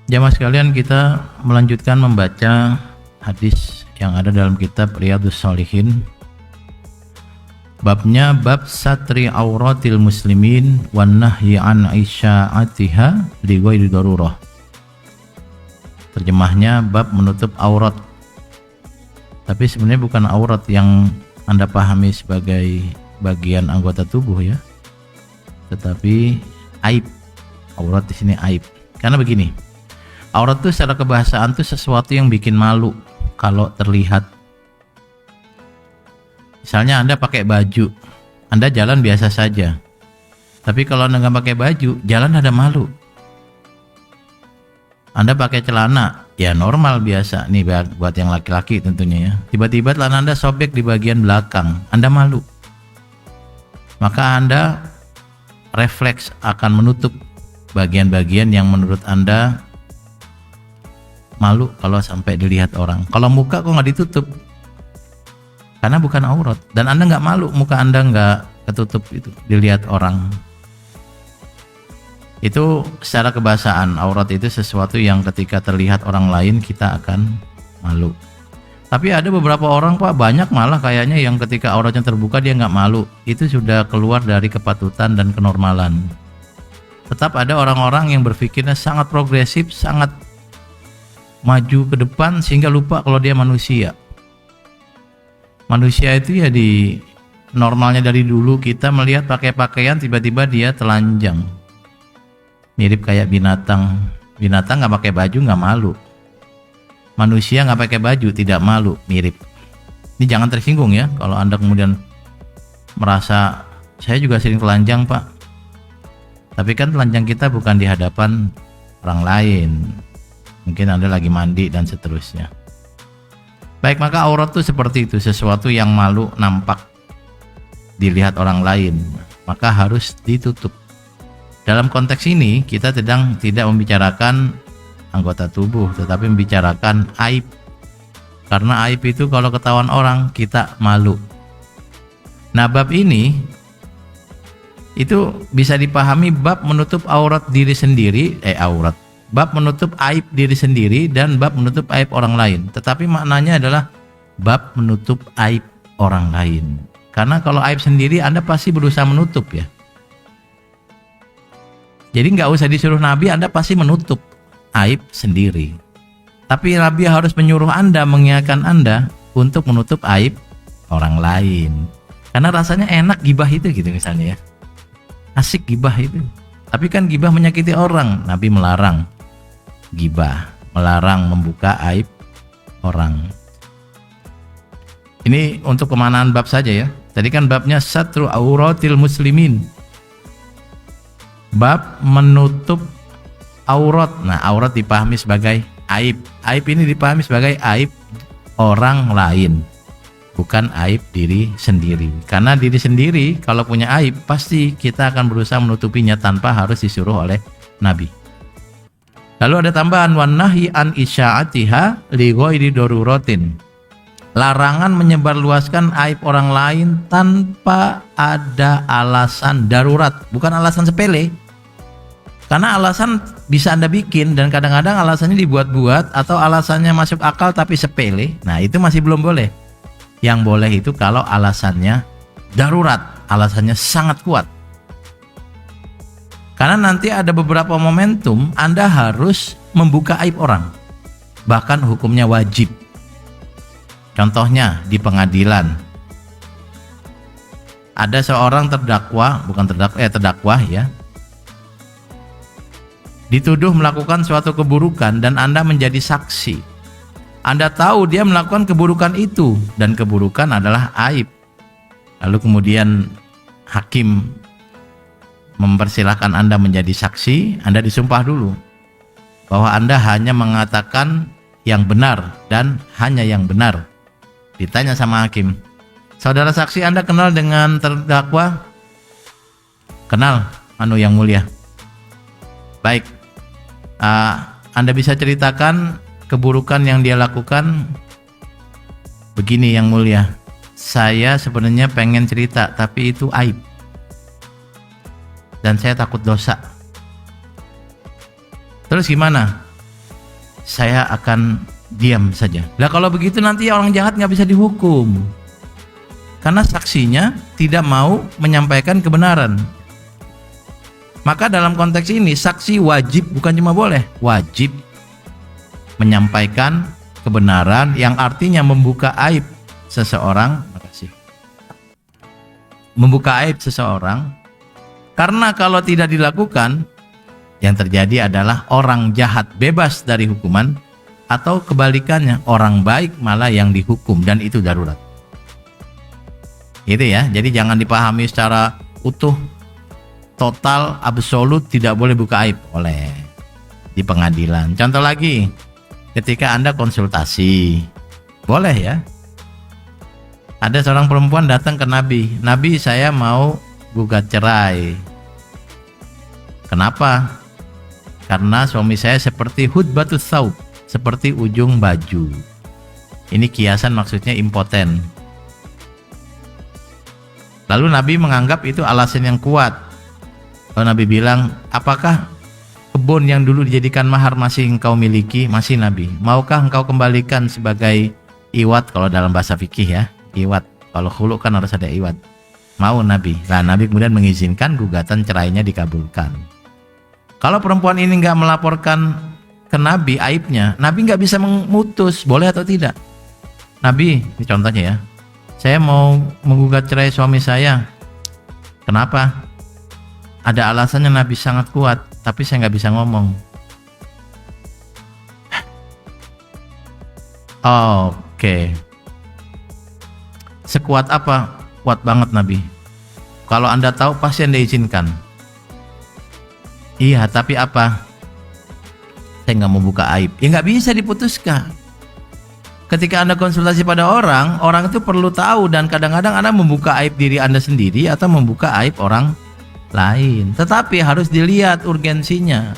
Jamaah sekalian, kita melanjutkan membaca hadis yang ada dalam kitab Riyadhus Shalihin. Babnya bab satri auratil muslimin wan nahyi an isya'atiha li ghairi darurah. Terjemahnya bab menutup aurat. Tapi sebenarnya bukan aurat yang Anda pahami sebagai bagian anggota tubuh ya. Tetapi aib. Aurat di sini aib. Karena begini, aurat itu secara kebahasaan itu sesuatu yang bikin malu kalau terlihat. Misalnya Anda pakai baju, Anda jalan biasa saja. Tapi kalau Anda nggak pakai baju, jalan ada malu. Anda pakai celana, ya normal biasa. Nih buat yang laki-laki tentunya ya. Tiba-tiba celana Anda sobek di bagian belakang, Anda malu. Maka Anda refleks akan menutup bagian-bagian yang menurut Anda malu kalau sampai dilihat orang. Kalau muka kok nggak ditutup? Karena bukan aurat. Dan Anda nggak malu muka Anda nggak ketutup itu dilihat orang. Itu secara kebahasaan, aurat itu sesuatu yang ketika terlihat orang lain kita akan malu. Tapi ada beberapa orang Pak, banyak malah kayaknya yang ketika auratnya terbuka dia nggak malu. Itu sudah keluar dari kepatutan dan kenormalan. Tetap ada orang-orang yang berpikirnya sangat progresif, sangat maju ke depan sehingga lupa kalau dia manusia. Manusia itu ya di normalnya dari dulu kita melihat pakai pakaian tiba-tiba dia telanjang. Mirip kayak binatang. Binatang nggak pakai baju nggak malu. Manusia nggak pakai baju tidak malu, mirip. Ini jangan tersinggung ya kalau Anda kemudian merasa saya juga sering telanjang Pak. Tapi kan telanjang kita bukan di hadapan orang lain. Mungkin Anda lagi mandi dan seterusnya. Baik, maka aurat itu seperti itu, sesuatu yang malu nampak dilihat orang lain, maka harus ditutup. Dalam konteks ini kita tidak membicarakan anggota tubuh, tetapi membicarakan aib. Karena aib itu kalau ketahuan orang kita malu. Nah, bab ini itu bisa dipahami bab menutup aurat diri sendiri, bab menutup aib diri sendiri dan bab menutup aib orang lain. Tetapi maknanya adalah bab menutup aib orang lain. Karena kalau aib sendiri Anda pasti berusaha menutup ya. Jadi nggak usah disuruh Nabi, Anda pasti menutup aib sendiri. Tapi Nabi harus menyuruh Anda, mengingatkan Anda untuk menutup aib orang lain. Karena rasanya enak gibah itu gitu misalnya ya. Asik gibah itu. Tapi kan gibah menyakiti orang. Nabi melarang gibah, melarang membuka aib orang. Ini untuk kemanaan bab saja ya. Tadi kan babnya satru auratil muslimin. Bab menutup aurat. Nah, aurat dipahami sebagai aib. Aib ini dipahami sebagai aib orang lain, bukan aib diri sendiri. Karena diri sendiri kalau punya aib pasti kita akan berusaha menutupinya tanpa harus disuruh oleh Nabi. Lalu ada tambahan wan nahyi an isya'atiha li ghairi daruratin. Larangan menyebarluaskan aib orang lain tanpa ada alasan darurat, bukan alasan sepele. Karena alasan bisa Anda bikin dan kadang-kadang alasannya dibuat-buat atau alasannya masuk akal tapi sepele. Nah, itu masih belum boleh. Yang boleh itu kalau alasannya darurat, alasannya sangat kuat. Karena nanti ada beberapa momentum Anda harus membuka aib orang. Bahkan hukumnya wajib. Contohnya di pengadilan. Ada seorang terdakwa ya. Dituduh melakukan suatu keburukan dan Anda menjadi saksi. Anda tahu dia melakukan keburukan itu dan keburukan adalah aib. Lalu kemudian hakim mempersilahkan Anda menjadi saksi, Anda disumpah dulu bahwa Anda hanya mengatakan yang benar dan hanya yang benar. Ditanya sama hakim, saudara saksi Anda kenal dengan terdakwa? Kenal, yang mulia. Baik, Anda bisa ceritakan keburukan yang dia lakukan? Begini yang mulia, saya sebenarnya pengen cerita tapi itu aib dan saya takut dosa. Terus gimana? saya akan diam saja. Lah kalau begitu nanti orang jahat nggak bisa dihukum. Karena saksinya tidak mau menyampaikan kebenaran. Maka dalam konteks ini saksi wajib, bukan cuma boleh, wajib menyampaikan kebenaran yang artinya membuka aib seseorang. Makasih. Membuka aib seseorang. Karena kalau tidak dilakukan, yang terjadi adalah orang jahat bebas dari hukuman, atau kebalikannya, orang baik malah yang dihukum, dan itu darurat. Gitu ya. Jadi jangan dipahami secara utuh, total, absolut, tidak boleh buka aib oleh di pengadilan. Contoh lagi, ketika Anda konsultasi, boleh ya. Ada seorang perempuan datang ke Nabi, Nabi, saya mau gugat cerai. Kenapa? Karena suami saya seperti hudbatus saub, seperti ujung baju. Ini kiasan, maksudnya impoten. Lalu Nabi menganggap itu alasan yang kuat. Lalu Nabi bilang, apakah kebun yang dulu dijadikan mahar masih engkau miliki? Masih Nabi. Maukah engkau kembalikan sebagai iwat? Kalau dalam bahasa fikih ya, iwat. Kalau khulu kan harus ada iwat. Mau Nabi. Nah, Nabi kemudian mengizinkan gugatan cerainya dikabulkan. Kalau perempuan ini nggak melaporkan ke Nabi aibnya, Nabi nggak bisa memutus boleh atau tidak. Nabi, ini contohnya ya, saya mau menggugat cerai suami saya. Kenapa? Ada alasannya, Nabi sangat kuat, tapi saya nggak bisa ngomong. Oke. Sekuat apa? Kuat banget Nabi. Kalau Anda tahu pasti Anda izinkan. Iya, tapi apa? Saya nggak mau buka aib. Ya nggak bisa diputuskan. Ketika Anda konsultasi pada orang, orang itu perlu tahu, dan kadang-kadang Anda membuka aib diri Anda sendiri atau membuka aib orang lain. Tetapi harus dilihat urgensinya.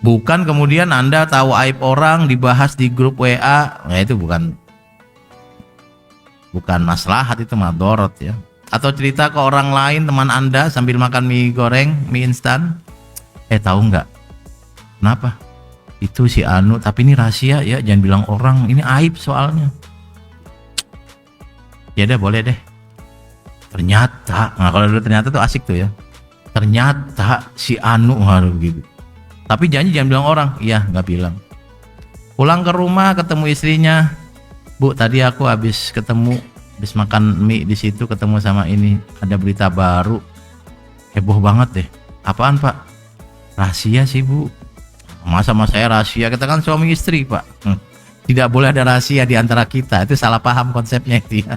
Bukan kemudian Anda tahu aib orang dibahas di grup WA, nah itu bukan maslahat, itu madorot ya. Atau cerita ke orang lain, teman Anda sambil makan mie goreng, mie instan, tahu nggak? Kenapa? Itu si Anu, tapi ini rahasia ya, jangan bilang orang, ini aib soalnya. Ya udah, boleh deh. Ternyata, nah kalau dulu ternyata tuh asik tuh ya. Ternyata si Anu harus gitu. Tapi janji jangan bilang orang. Iya, nggak bilang. Pulang ke rumah ketemu istrinya, Bu, tadi aku habis makan mie di situ, ketemu sama ini, ada berita baru, heboh banget deh. Apaan Pak? Rahasia sih Bu. Masa sama saya rahasia? Kita kan suami istri Pak. Tidak boleh ada rahasia di antara kita. Itu salah paham konsepnya itu ya.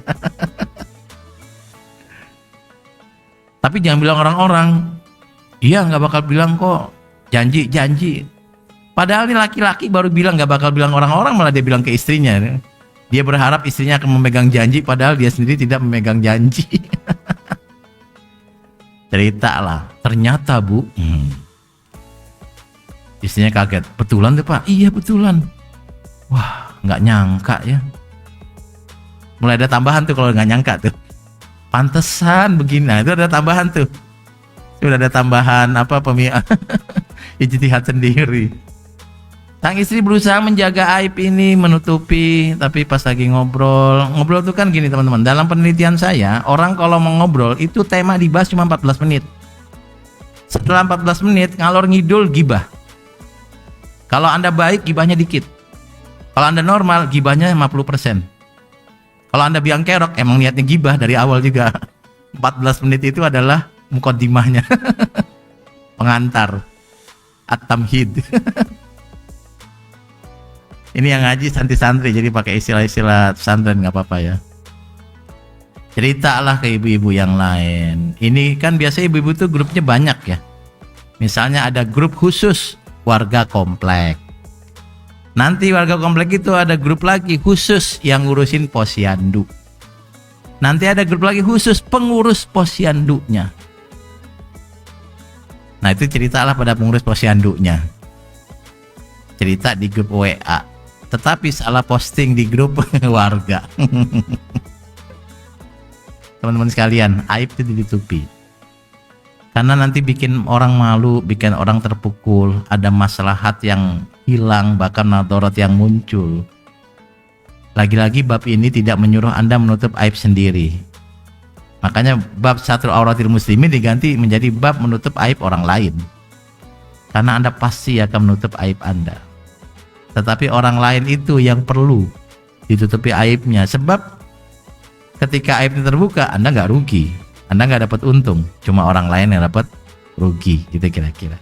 Tapi jangan bilang orang-orang. Iya, nggak bakal bilang kok. Janji. Padahal ini laki-laki baru bilang nggak bakal bilang orang-orang, malah dia bilang ke istrinya. Dia berharap istrinya akan memegang janji, padahal dia sendiri tidak memegang janji. Cerita lah, ternyata Bu, istrinya kaget. Betulan tuh Pak? Iya betulan. Wah, nggak nyangka ya. Mulai ada tambahan tuh kalau nggak nyangka tuh. Pantesan begini, nah, itu ada tambahan tuh. Sudah ada tambahan apa, ijtihad sendiri. Sang istri berusaha menjaga aib ini, menutupi, tapi pas lagi ngobrol tuh kan gini teman-teman. Dalam penelitian saya, orang kalau mau ngobrol itu tema dibahas cuma 14 menit. Setelah 14 menit ngalor ngidul gibah. Kalau Anda baik, gibahnya dikit. Kalau Anda normal, gibahnya 50%. Kalau Anda biang kerok, emang niatnya gibah dari awal juga. 14 menit itu adalah mukaddimahnya. Pengantar. At-tamhid. Ini yang ngaji santri-santri, jadi pakai istilah-istilah pesantren nggak apa-apa ya. Ceritalah ke ibu-ibu yang lain. Ini kan biasa ibu-ibu tuh grupnya banyak ya. Misalnya ada grup khusus warga komplek. Nanti warga komplek itu ada grup lagi khusus yang ngurusin posyandu. Nanti ada grup lagi khusus pengurus posyandunya. Nah itu ceritalah pada pengurus posyandunya. Cerita di grup WA. Tetapi salah posting di grup warga. Teman-teman sekalian, aib itu ditutupi. Karena nanti bikin orang malu, bikin orang terpukul, ada maslahat yang hilang, bahkan madarat yang muncul. Lagi-lagi bab ini tidak menyuruh Anda menutup aib sendiri. Makanya bab satrul auratil muslimin diganti menjadi bab menutup aib orang lain. Karena Anda pasti akan menutup aib Anda. Tetapi orang lain itu yang perlu ditutupi aibnya. Sebab ketika aibnya terbuka, Anda nggak rugi. Anda nggak dapat untung, cuma orang lain yang dapat rugi, gitu kira-kira.